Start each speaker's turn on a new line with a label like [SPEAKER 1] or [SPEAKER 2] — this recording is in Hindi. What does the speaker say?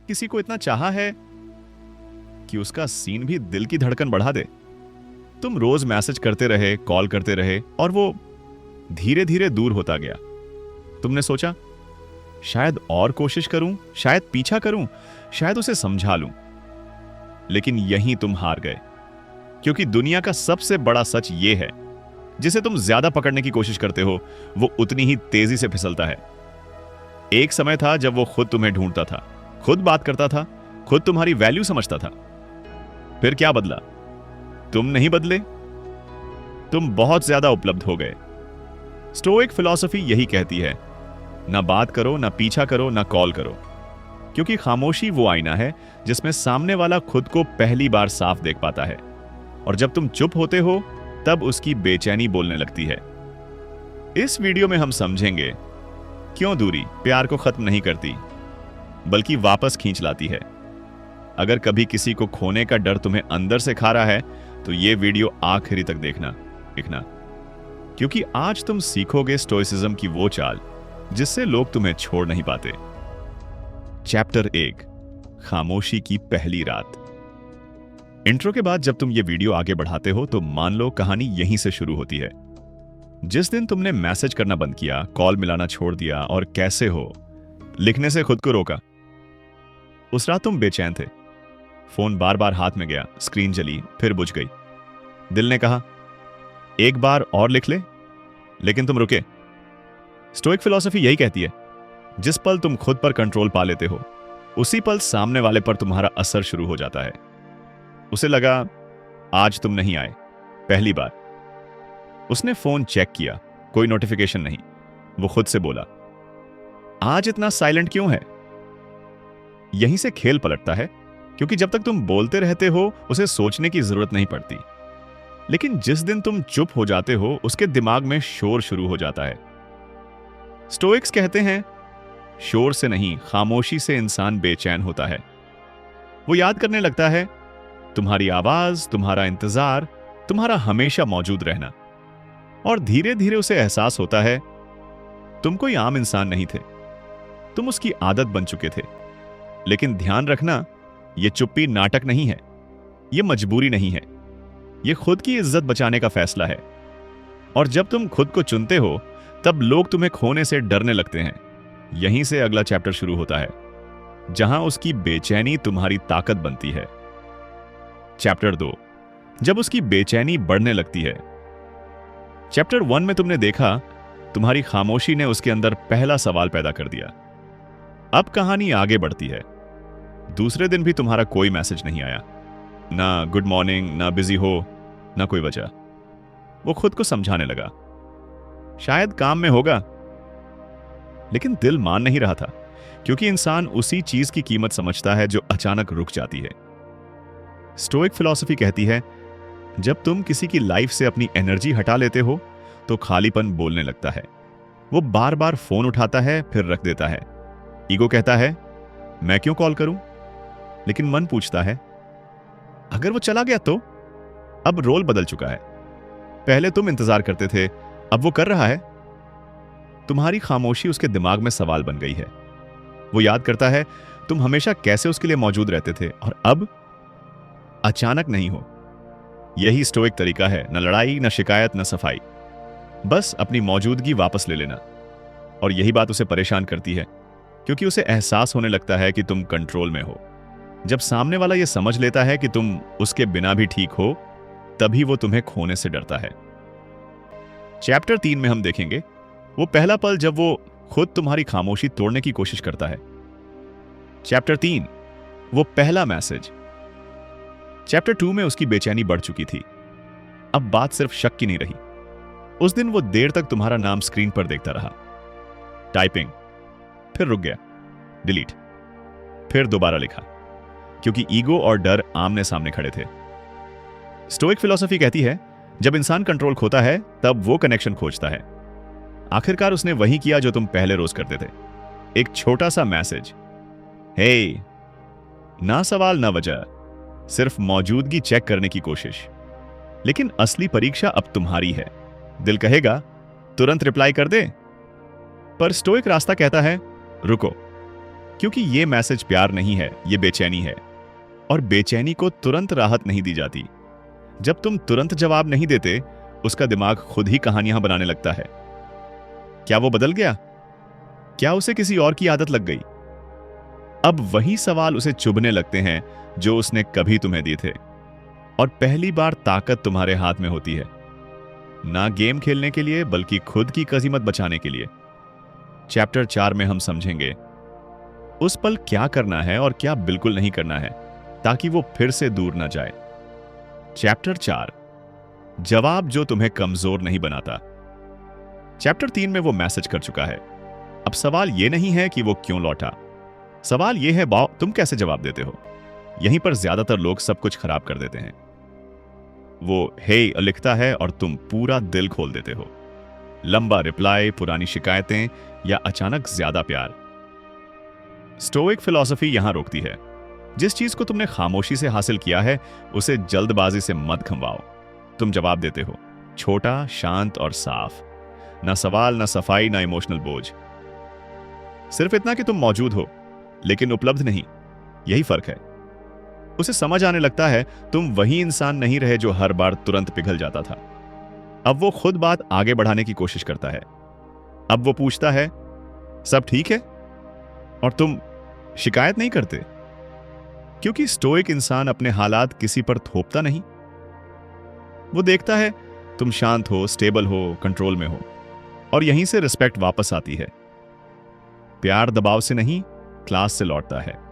[SPEAKER 1] किसी को इतना चाहा है कि उसका सीन भी दिल की धड़कन बढ़ा दे? तुम रोज मैसेज करते रहे, कॉल करते रहे, और वो धीरे धीरे दूर होता गया। तुमने सोचा शायद और कोशिश करूं, शायद पीछा करूं, शायद उसे समझा लूं। लेकिन यहीं तुम हार गए, क्योंकि दुनिया का सबसे बड़ा सच यह है, जिसे तुम ज्यादा पकड़ने की कोशिश करते हो वो उतनी ही तेजी से फिसलता है। एक समय था जब वो खुद तुम्हें ढूंढता था, खुद बात करता था, खुद तुम्हारी वैल्यू समझता था। फिर क्या बदला? तुम नहीं बदले, तुम बहुत ज्यादा उपलब्ध हो गए। स्टोइक फिलॉसफी यही कहती है, ना बात करो, ना पीछा करो, ना कॉल करो, क्योंकि खामोशी वो आईना है जिसमें सामने वाला खुद को पहली बार साफ देख पाता है। और जब तुम चुप होते हो तब उसकी बेचैनी बोलने लगती है। इस वीडियो में हम समझेंगे क्यों दूरी प्यार को खत्म नहीं करती, बल्कि वापस खींच लाती है। अगर कभी किसी को खोने का डर तुम्हें अंदर से खा रहा है तो यह वीडियो आखिरी तक देखना, क्योंकि आज तुम सीखोगे स्टोइसिज्म की वो चाल जिससे लोग तुम्हें छोड़ नहीं पाते। चैप्टर 1, खामोशी की पहली रात। इंट्रो के बाद जब तुम ये वीडियो आगे बढ़ाते हो तो मान लो कहानी यहीं से शुरू होती है। जिस दिन तुमने मैसेज करना बंद किया, कॉल मिलाना छोड़ दिया और कैसे हो लिखने से खुद को रोका, उस रात तुम बेचैन थे। फोन बार बार हाथ में गया, स्क्रीन जली, फिर बुझ गई। दिल ने कहा एक बार और लिख ले, लेकिन तुम रुके। स्टोइक फिलॉसफी यही कहती है, जिस पल तुम खुद पर कंट्रोल पा लेते हो उसी पल सामने वाले पर तुम्हारा असर शुरू हो जाता है। उसे लगा आज तुम नहीं आए। पहली बार उसने फोन चेक किया, कोई नोटिफिकेशन नहीं। वो खुद से बोला आज इतना साइलेंट क्यों है? यहीं से खेल पलटता है, क्योंकि जब तक तुम बोलते रहते हो उसे सोचने की जरूरत नहीं पड़ती, लेकिन जिस दिन तुम चुप हो जाते हो उसके दिमाग में शोर शुरू हो जाता है। स्टोइक्स कहते हैं शोर से नहीं, खामोशी से इंसान बेचैन होता है। वो याद करने लगता है तुम्हारी आवाज, तुम्हारा इंतजार, तुम्हारा हमेशा मौजूद रहना। और धीरे धीरे उसे एहसास होता है तुम कोई आम इंसान नहीं थे, तुम उसकी आदत बन चुके थे। लेकिन ध्यान रखना, यह चुप्पी नाटक नहीं है, यह मजबूरी नहीं है, यह खुद की इज्जत बचाने का फैसला है। और जब तुम खुद को चुनते हो तब लोग तुम्हें खोने से डरने लगते हैं। यहीं से अगला चैप्टर शुरू होता है, जहां उसकी बेचैनी तुम्हारी ताकत बनती है। चैप्टर 2, जब उसकी बेचैनी बढ़ने लगती है। चैप्टर 1 में तुमने देखा तुम्हारी खामोशी ने उसके अंदर पहला सवाल पैदा कर दिया। अब कहानी आगे बढ़ती है। दूसरे दिन भी तुम्हारा कोई मैसेज नहीं आया, ना गुड मॉर्निंग, ना बिजी हो, ना कोई वजह। वो खुद को समझाने लगा शायद काम में होगा, लेकिन दिल मान नहीं रहा था, क्योंकि इंसान उसी चीज की कीमत समझता है जो अचानक रुक जाती है। स्टोइक फिलॉसफी कहती है जब तुम किसी की लाइफ से अपनी एनर्जी हटा लेते हो तो खालीपन बोलने लगता है। वो बार बार फोन उठाता है, फिर रख देता है। ईगो कहता है मैं क्यों कॉल करूं, लेकिन मन पूछता है अगर वो चला गया तो? अब रोल बदल चुका है। पहले तुम इंतजार करते थे, अब वो कर रहा है। तुम्हारी खामोशी उसके दिमाग में सवाल बन गई है। वो याद करता है तुम हमेशा कैसे उसके लिए मौजूद रहते थे, और अब अचानक नहीं हो। यही स्टोइक तरीका है, न लड़ाई, न शिकायत, न सफाई, बस अपनी मौजूदगी वापस ले लेना। और यही बात उसे परेशान करती है, क्योंकि उसे एहसास होने लगता है कि तुम कंट्रोल में हो। जब सामने वाला यह समझ लेता है कि तुम उसके बिना भी ठीक हो, तभी वो तुम्हें खोने से डरता है। चैप्टर 3 में हम देखेंगे वो पहला पल जब वो खुद तुम्हारी खामोशी तोड़ने की कोशिश करता है। चैप्टर 3, वो पहला मैसेज। चैप्टर 2 में उसकी बेचैनी बढ़ चुकी थी। अब बात सिर्फ शक की नहीं रही। उस दिन वो देर तक तुम्हारा नाम स्क्रीन पर देखता रहा। टाइपिंग, फिर रुक गया, डिलीट, फिर दोबारा लिखा, क्योंकि ईगो और डर आमने सामने खड़े थे। स्टोइक फिलॉसफी कहती है जब इंसान कंट्रोल खोता है तब वो कनेक्शन खोजता है। आखिरकार उसने वही किया जो तुम पहले रोज करते थे, एक छोटा सा मैसेज, हे, ना सवाल ना वजह, सिर्फ मौजूदगी चेक करने की कोशिश। लेकिन असली परीक्षा अब तुम्हारी है। दिल कहेगा तुरंत रिप्लाई कर दे, पर स्टोइक रास्ता कहता है रुको, क्योंकि ये मैसेज प्यार नहीं है, ये बेचैनी है। और बेचैनी को तुरंत राहत नहीं दी जाती। जब तुम तुरंत जवाब नहीं देते, उसका दिमाग खुद ही कहानियां बनाने लगता है। क्या वो बदल गया? क्या उसे किसी और की आदत लग गई? अब वही सवाल उसे चुभने लगते हैं जो उसने कभी तुम्हें दिए थे। और पहली बार ताकत तुम्हारे हाथ में होती है, ना गेम खेलने के लिए बल्कि खुद की कजीमत बचाने के लिए। चैप्टर 4 में हम समझेंगे उस पल क्या करना है और क्या बिल्कुल नहीं करना है, ताकि वो फिर से दूर ना जाए। चैप्टर 4, जवाब जो तुम्हें कमजोर नहीं बनाता। चैप्टर 3 में वो मैसेज कर चुका है। अब सवाल ये नहीं है कि वो क्यों लौटा, सवाल ये है तुम कैसे जवाब देते हो। यहीं पर ज्यादातर लोग सब कुछ खराब कर देते हैं। वो हे लिखता है और तुम पूरा दिल खोल देते हो। लंबा रिप्लाई, पुरानी शिकायतें या अचानक ज्यादा प्यार। स्टोइक फिलॉसफी यहां रोकती है। जिस चीज को तुमने खामोशी से हासिल किया है, उसे जल्दबाजी से मत खंवाओ। तुम जवाब देते हो, छोटा, शांत और साफ। ना सवाल, ना सफाई, ना इमोशनल बोझ। सिर्फ इतना कि तुम मौजूद हो लेकिन उपलब्ध नहीं। यही फर्क है। उसे समझ आने लगता है तुम वही इंसान नहीं रहे जो हर बार तुरंत पिघल जाता था। अब वो खुद बात आगे बढ़ाने की कोशिश करता है। अब वो पूछता है, सब ठीक है? और तुम शिकायत नहीं करते, क्योंकि स्टोइक इंसान अपने हालात किसी पर थोपता नहीं। वो देखता है तुम शांत हो, स्टेबल हो, कंट्रोल में हो, और यहीं से रिस्पेक्ट वापस आती है। प्यार दबाव से नहीं, क्लास से लौटता है।